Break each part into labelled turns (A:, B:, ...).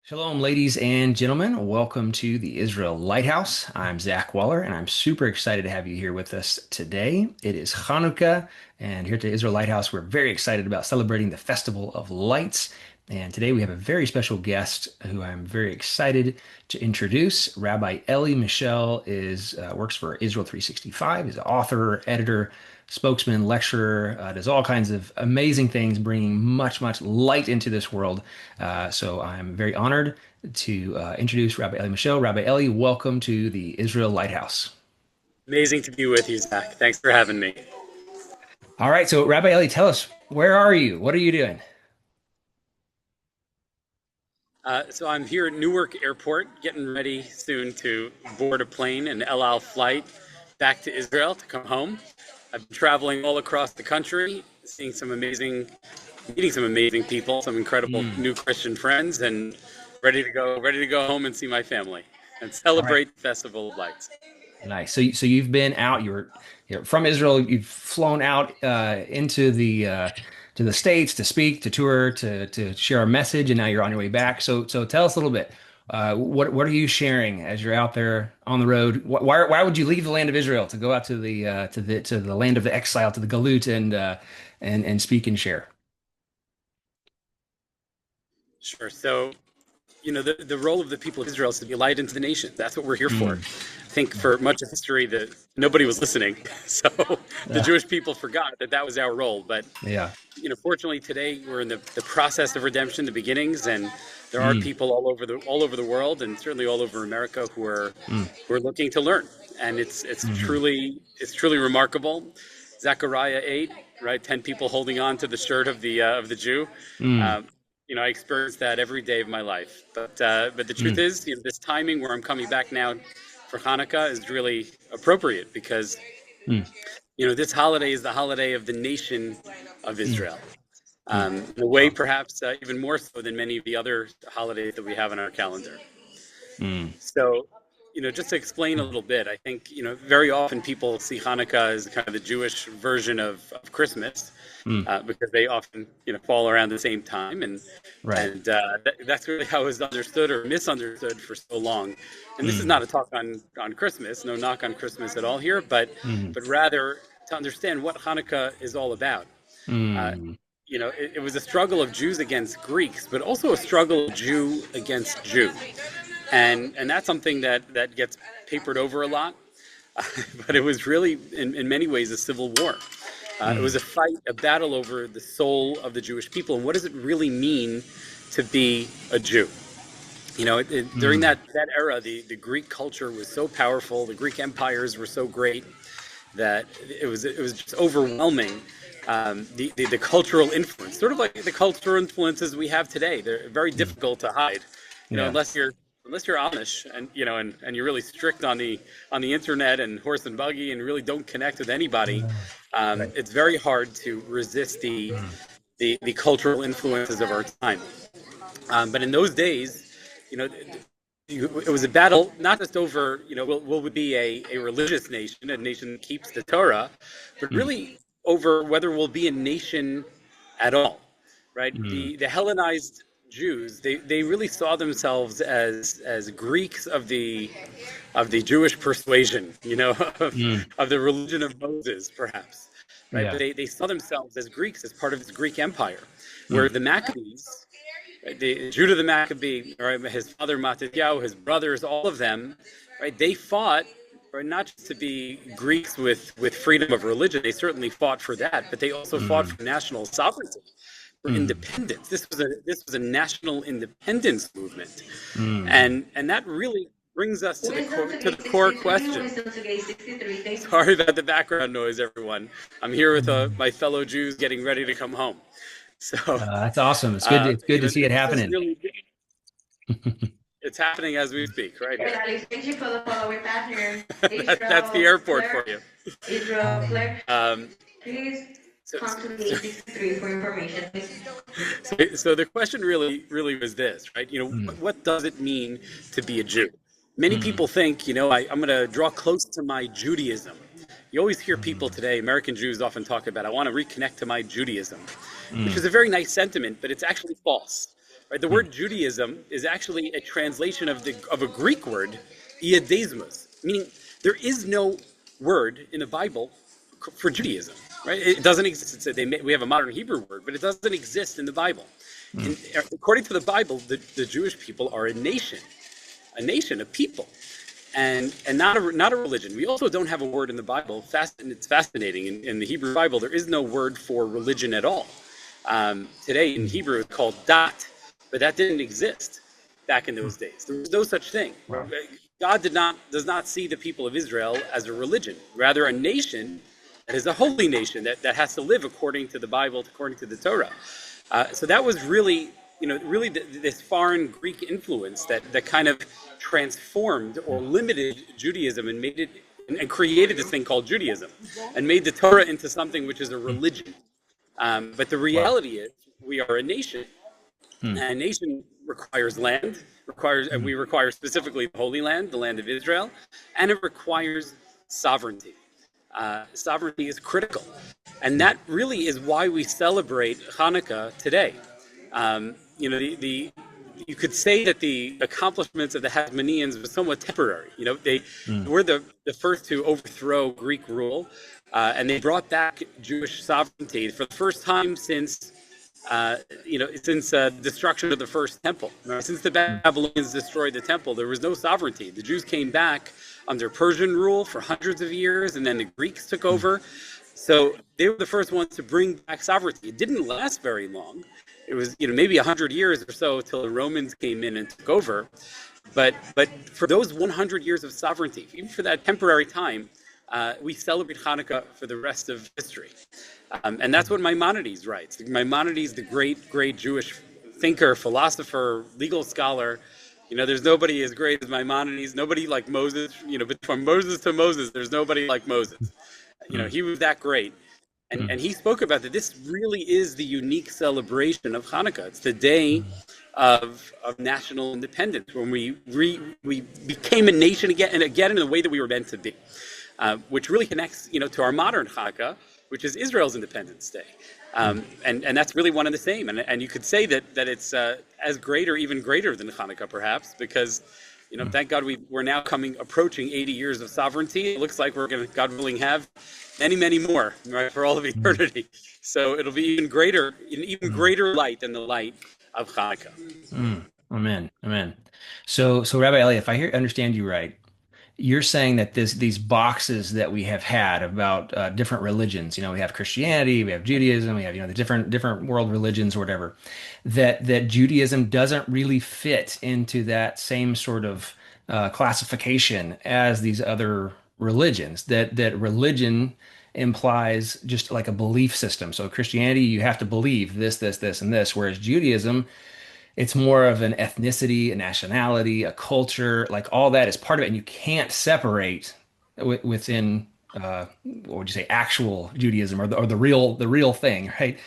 A: Shalom, ladies and gentlemen. Welcome to the Israel Lighthouse. I'm Zach Waller, and I'm super excited to have you here with us today. It is Hanukkah, and here at the Israel Lighthouse, we're very excited about celebrating the Festival of Lights. And today we have a very special guest who I'm very excited to introduce. Rabbi Elie Mischel is works for Israel 365. He's an author, editor, spokesman, lecturer, does all kinds of amazing things, bringing much light into this world. So I'm very honored to introduce Rabbi Elie Mischel. Rabbi Elie, welcome to the Israel Lighthouse.
B: Amazing to be with you, Zach. Thanks for having me.
A: All right, so Rabbi Elie, tell us, where are you? What are you doing?
B: So I'm here at Newark Airport, getting ready soon to board a plane, an El Al flight back to Israel to come home. I've been traveling all across the country, meeting some amazing people, some incredible
A: Mm.
B: new Christian friends, and ready to go home and see my family and
A: All right,
B: celebrate the Festival of Lights.
A: nice. So you've been out. You're from Israel. You've flown out into the to the States to speak, to tour, to share a message, and now you're on your way back. So tell us a little bit. What are you sharing as you're out there on the road? Why would you leave the land of Israel to go out to the land of the exile, to the Galut, and speak and share?
B: Sure. So the role of the people of Israel is to be a light into the nation. That's what we're here for.
A: Mm.
B: I think for much of history that nobody was listening. So the
A: Yeah.
B: Jewish people forgot that that was our role. But,
A: Yeah.
B: fortunately today we're in the process of redemption, the beginnings, and there are
A: Mm.
B: people all over the world and certainly all over America
A: Mm.
B: who are looking to learn. And
A: Hmm.
B: it's truly remarkable. Zechariah 8, right? 10 people holding on to the shirt of the Jew.
A: Mm.
B: Um, I experience that every day of my life. But the truth
A: Mm.
B: is, this timing where I'm coming back now for Hanukkah is really appropriate because
A: Mm.
B: this holiday is the holiday of the nation of
A: Mm.
B: Israel.
A: Mm.
B: In a way,
A: Wow.
B: perhaps even more so than many of the other holidays that we have on our calendar.
A: Mm.
B: So, just to explain a
A: Mm.
B: little bit, I think, very often people see Hanukkah as kind of the Jewish version of Christmas,
A: Mm.
B: because they often, fall around the same time. And,
A: Right.
B: and that's really how it was understood or misunderstood for so long. And this is
A: Mm.
B: not a talk on Christmas, no knock on Christmas at all here,
A: Mm.
B: but rather to understand what Hanukkah is all about. Uh,
A: Mm.
B: it was a struggle of Jews against Greeks, but also a struggle of Jew against Jew. And that's something that gets papered over a lot. But it was really, in many ways, a civil war. It was
A: Mm.
B: a fight, a battle over the soul of the Jewish people. And what does it really mean to be a Jew? During
A: Mm.
B: that era, the Greek culture was so powerful, the Greek empires were so great that it was just overwhelming. The cultural influence, sort of like the cultural influences we have today, they're very
A: Mm.
B: difficult to hide.
A: Yeah.
B: Unless you're Amish and and you're really strict on the internet and horse and buggy and really don't connect with anybody.
A: Right.
B: It's very hard to resist the
A: Mm.
B: the, the cultural influences of our time. But in those days, you know, it was a battle not just over, will we be a religious nation, a nation that keeps the Torah, but
A: Mm.
B: really over whether we'll be a nation at all, right?
A: Mm.
B: The Hellenized Jews, they really saw themselves as Greeks of the Jewish persuasion,
A: Mm.
B: of the religion of Moses, perhaps, right? But
A: Yeah.
B: they saw themselves as Greeks, as part of this Greek empire, where
A: Mm.
B: the Maccabees, right, Judah the Maccabee, right, his father Mattathiah, his brothers, all of them, right, they fought, right, not just to be Greeks with freedom of religion. They certainly fought for that, but they also fought
A: Mm.
B: for national sovereignty, for
A: Mm.
B: independence. This was a national independence movement,
A: Mm.
B: and that really brings us to
C: Wisdom to
B: the
C: gate
B: core
C: 63,
B: question.
C: wisdom to gate 63. Thank you.
B: Sorry about the background noise, everyone. I'm here with
A: Mm.
B: my fellow Jews getting ready to come home. So,
A: That's awesome. It's good. It's good to see it
B: this is
A: happening.
B: really, it's happening as we speak, right
C: And
B: here.
C: Ali, thank you for the follow with that here.
B: That's the
C: Israel
B: airport for
C: Claire,
B: you.
C: Israel Claire,
B: Um,
C: please
B: so,
C: come to
B: so,
C: gate 63 for information.
B: so the question really was this, right?
A: Mm.
B: What does it mean to be a Jew? Many
A: Mm.
B: people think, I'm going to draw close to my Judaism. You always hear people
A: Mm.
B: today, American Jews often talk about, I want to reconnect to my Judaism, which
A: Mm.
B: is a very nice sentiment, but it's actually false. right? The word Judaism is actually a translation of a Greek word, iadesmos, meaning there is no word in the Bible for Judaism, right? It doesn't exist. We have a modern Hebrew word, but it doesn't exist in the Bible. And according to the Bible, the Jewish people are a nation, a people, and not a religion. We also don't have a word in the Bible. And it's fascinating. In the Hebrew Bible, there is no word for religion at all. Today in Hebrew, it's called dat, but that didn't exist back in those days. There was no such thing.
A: Wow.
B: God does not see the people of Israel as a religion, rather a nation that is a holy nation that has to live according to the Bible, according to the Torah. So that was really, this foreign Greek influence that kind of transformed or limited Judaism and made it and created this thing called Judaism and made the Torah into something which is a religion. But the reality is we are a nation. And a nation requires land, and we require specifically the Holy Land, the land of Israel, and it requires sovereignty. Sovereignty is critical. And that really is why we celebrate Hanukkah today. You could say that the accomplishments of the Hasmoneans were somewhat temporary. They were the first to overthrow Greek rule, and they brought back Jewish sovereignty for the first time since destruction of the first temple. Since the Babylonians destroyed the temple, there was no sovereignty. The Jews came back under Persian rule for hundreds of years, and then the Greeks took over. So they were the first ones to bring back sovereignty. It didn't last very long. It was, maybe 100 years or so till the Romans came in and took over. But for those 100 years of sovereignty, even for that temporary time, we celebrate Hanukkah for the rest of history. And that's what Maimonides writes. Maimonides, the great Jewish thinker, philosopher, legal scholar. There's nobody as great as Maimonides, nobody like Moses. But from Moses to Moses, there's nobody like Moses. He was that great. And he spoke about that this really is the unique celebration of Hanukkah. It's the day of national independence, when we became a nation again in the way that we were meant to be, which really connects, to our modern Hanukkah, which is Israel's Independence Day. And that's really one and the same. And you could say that it's as great or even greater than Hanukkah, perhaps, because, thank God we're now approaching 80 years of sovereignty. It looks like we're going to, God willing, have many, many more, right, for all of eternity. So it'll be even greater light than the light of Hanukkah.
A: Amen. So Rabbi Elie, if I understand you right, you're saying that these boxes that we have had about different religions, we have Christianity, we have Judaism, we have the different world religions or whatever, that Judaism doesn't really fit into that same sort of classification as these other religions. That religion implies just like a belief system. So Christianity, you have to believe this, and this, whereas Judaism, it's more of an ethnicity, a nationality, a culture, like all that is part of it. And you can't separate within, what would you say, actual Judaism or the real thing, right?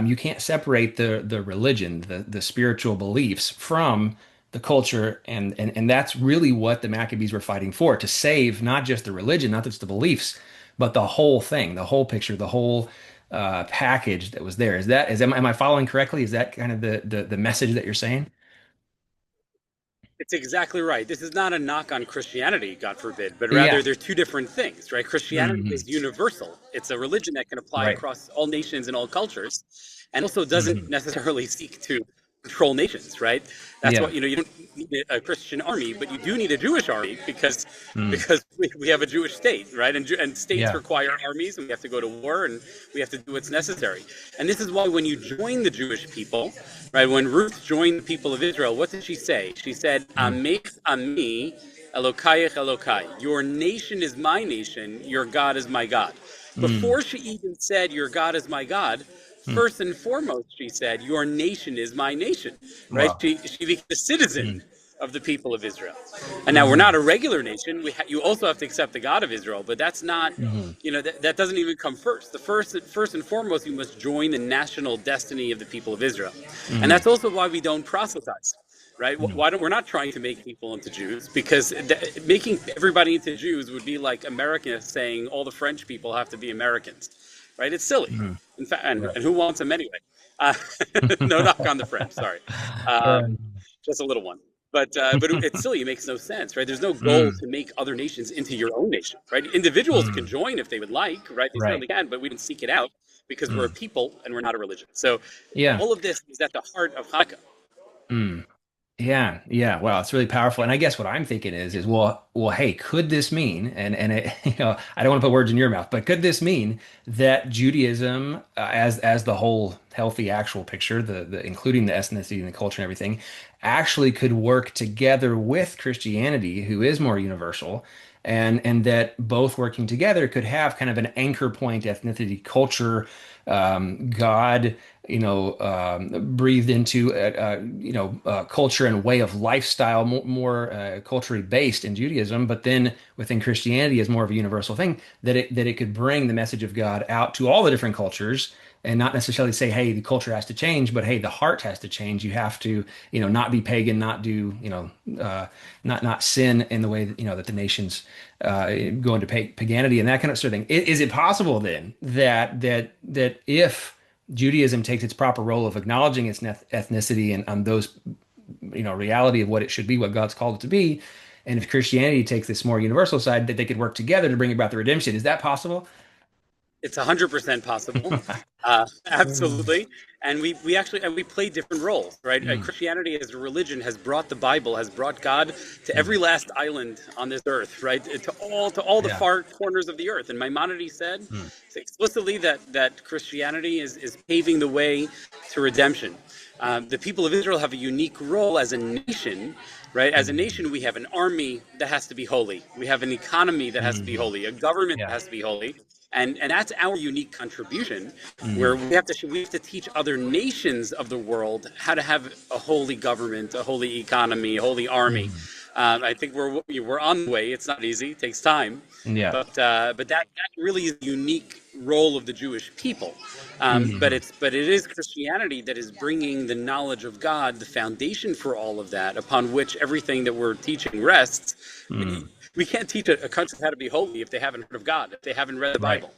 A: You can't separate the religion, the spiritual beliefs from the culture. And that's really what the Maccabees were fighting for, to save not just the religion, not just the beliefs, but the whole thing, the whole picture, the whole package that was there. Am I following correctly? Is that kind of the message that you're saying?
B: It's exactly right. This is not a knock on Christianity, God forbid, but rather
A: Yeah.
B: they're two different things, right? Christianity is universal. It's a religion that can apply
A: Right.
B: across all nations and all cultures, and also doesn't necessarily seek to control nations, right? That's
A: Yeah.
B: what, you don't need a Christian army, but you do need a Jewish army because we have a Jewish state, right? And states
A: Yeah.
B: require armies, and we have to go to war, and we have to do what's necessary. And this is why when you join the Jewish people, right? When Ruth joined the people of Israel, what did she say? She said, "Amech ami, Elokayach Elokai." Your nation is my nation, your God is my God. Before she even said, "Your God is my God," first and foremost, she said, "Your nation is my nation," right?
A: Wow.
B: She became a citizen of the people of Israel. And now we're not a regular nation. You also have to accept the God of Israel, but that's not, that doesn't even come first. The first and foremost, you must join the national destiny of the people of Israel. And that's also why we don't proselytize, right? We're not trying to make people into Jews, because making everybody into Jews would be like America saying all the French people have to be Americans, right? It's silly. In fact, and who wants them anyway? Uh, no knock on the French, sorry. Um, just a little one. But it's silly. It makes no sense, right? There's no goal
A: Mm,
B: to make other nations into your own nation, right? Individuals can
A: mm,
B: join if they would like, right? They
A: right.
B: certainly can, but we don't seek it out because we're a
A: Mm,
B: people and we're not a religion. So
A: yeah.
B: all of this is at the heart of Hanukkah.
A: Mm. Yeah, yeah. Wow, it's really powerful. And I guess what I'm thinking is well, hey, could this mean, and it, I don't want to put words in your mouth, but could this mean that Judaism, as the whole healthy actual picture, the including the ethnicity and the culture and everything, actually could work together with Christianity, who is more universal, and that both working together could have kind of an anchor point, ethnicity, culture, God, breathed into culture and way of lifestyle, more culturally based in Judaism, but then within Christianity as more of a universal thing, that it could bring the message of God out to all the different cultures. And not necessarily say, hey, the culture has to change, but hey, the heart has to change. You have to, not be pagan, not do, not sin in the way that, that the nations go into paganity and that kind of sort of thing. Is it possible then that if Judaism takes its proper role of acknowledging its ethnicity and on those, reality of what it should be, what God's called it to be, and if Christianity takes this more universal side, that they could work together to bring about the redemption? Is that possible?
B: It's 100% possible, absolutely. And we actually and we play different roles, right?
A: Mm,
B: Christianity as a religion has brought the Bible, has brought God to every
A: mm,
B: last island on this earth, right? To all the
A: yeah.
B: far corners of the earth. And Maimonides said
A: Mm,
B: explicitly that Christianity is paving the way to redemption. The people of Israel have a unique role as a nation, right? As a
A: mm,
B: nation, we have an army that has to be holy. We have an economy that has to be
A: mm,
B: holy, a government that
A: yeah.
B: has to be holy, and that's our unique contribution, where
A: Mm,
B: we have to teach other nations of the world how to have a holy government, a holy economy, a holy army.
A: mm,
B: I think we're on the way. It's not easy; it takes time,
A: yeah.
B: but that really is the unique role of the Jewish people. But
A: Mm,
B: it is Christianity that is bringing the knowledge of God, the foundation for all of that, upon which everything that we're teaching rests.
A: mm,
B: We can't teach a country how to be holy if they haven't heard of God, if they haven't read the
A: right.
B: Bible,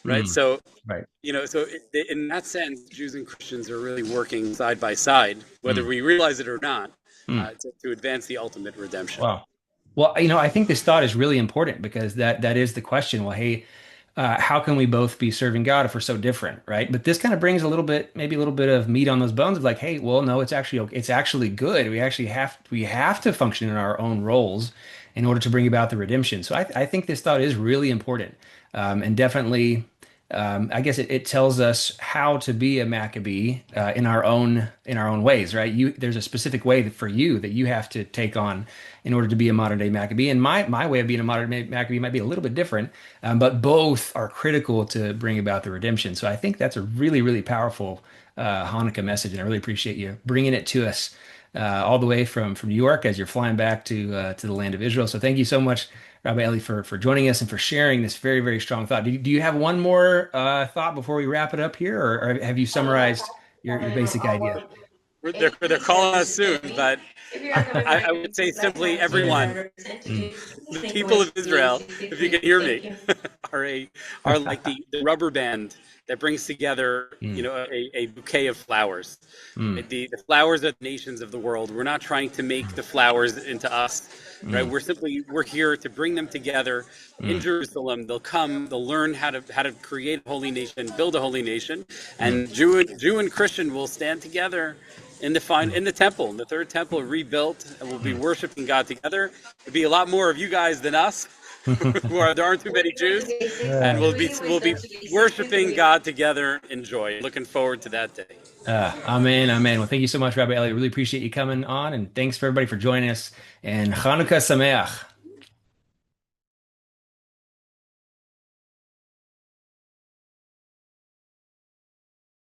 B: right?
A: Mm,
B: So,
A: right.
B: in that sense, Jews and Christians are really working side by side, whether
A: Mm,
B: we realize it or not,
A: mm.
B: to advance the ultimate redemption.
A: Wow. Well, I think this thought is really important because that is the question. Well, hey, how can we both be serving God if we're so different, right? But this kind of brings a little bit, maybe a little bit of meat on those bones of like, hey, well, no, it's actually good. We have to function in our own roles in order to bring about the redemption. So I think this thought is really important, and definitely. I guess it tells us how to be a Maccabee in our own ways, right? There's a specific way for you that you have to take on in order to be a modern day Maccabee, and my way of being a modern day Maccabee might be a little bit different, but both are critical to bring about the redemption. So I think that's a really really powerful Hanukkah message, and I really appreciate you bringing it to us all the way from New York as you're flying back to the land of Israel. So thank you so much, Rabbi Elie, for joining us and for sharing this very, very strong thought. Do you have one more thought before we wrap it up here, or have you summarized your basic idea?
B: They're calling us soon, but
C: If you're coming back
B: I
C: in
B: would say
C: like
B: simply
C: months, you
B: everyone,
C: better send
A: Mm,
C: to
B: the
C: think
B: people
C: with
B: of
C: me,
B: Israel, if you can
C: please.
B: hear
C: Thank
B: me,
C: you.
B: are like the rubber band that brings together,
A: mm,
B: a bouquet of flowers.
A: mm,
B: The flowers of the nations of the world. We're not trying to make the flowers into us, right?
A: mm,
B: We're here to bring them together in
A: mm,
B: Jerusalem. They'll learn how to create a holy nation, build a holy nation,
A: mm,
B: and Jew and Christian will stand together
A: mm,
B: in the temple, in the third temple rebuilt, and we'll be
A: mm.
B: worshiping God together. There'll be a lot more of you guys than us. There aren't too many
C: That's
B: Jews,
C: basic.
B: and
A: Uh,
B: we'll be
C: That's basic.
B: worshiping God together in joy. Looking forward to that day.
A: amen, amen. Well, thank you so much, Rabbi Elie. Really appreciate you coming on, and thanks for everybody for joining us. And Chanukah Sameach.